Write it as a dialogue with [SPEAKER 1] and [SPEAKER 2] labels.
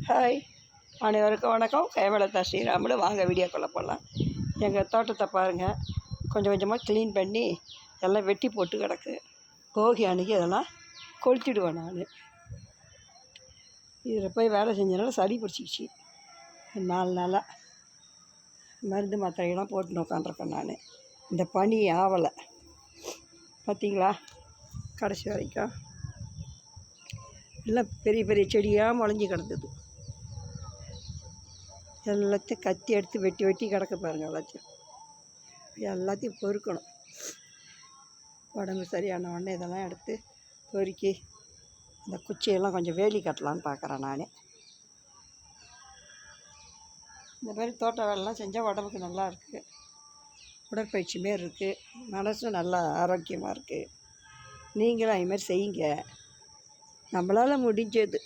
[SPEAKER 1] Hi, அனைவருக்கும் வணக்கம். கைமலத்தா ஸ்ரீராமுலு. வாங்க வீடியோக்குள்ளே போடலாம். எங்கள் தோட்டத்தை பாருங்கள். கொஞ்சம் கொஞ்சமாக க்ளீன் பண்ணி எல்லாம் வெட்டி போட்டு கிடக்கு. போகி அன்றைக்கி இதெல்லாம் கொளுத்திடுவேன் நான். இதில் போய் வேலை செஞ்சனால சளி பிடிச்சிக்கிச்சு. 4 நாளாக மருந்து மாத்திரையெல்லாம் போட்டுன்னு உட்காந்துருக்கேன் நான். இந்த பனி ஆவலை பார்த்தீங்களா? கடைசி வரைக்கும் எல்லாம் பெரிய பெரிய செடியாக முளைஞ்சி கிடந்தது. எல்லாத்தையும் கத்தி எடுத்து வெட்டி வெட்டி கிடக்க பாருங்கள். எல்லாத்தையும் பொறுக்கணும். உடம்பு சரியான உடனே இதெல்லாம் எடுத்து பொறுக்கி இந்த குச்சியெல்லாம் கொஞ்சம் வேலி கட்டலான்னு பார்க்குறேன் நான். இந்த மாதிரி தோட்ட வேலைலாம் செஞ்சால் உடம்புக்கு நல்லா இருக்குது. உடற்பயிற்சி மாரி இருக்குது. மனசும் நல்லா ஆரோக்கியமாக இருக்குது. நீங்களும் அதுமாரி செய்யுங்க. நம்மளால் முடிஞ்சது.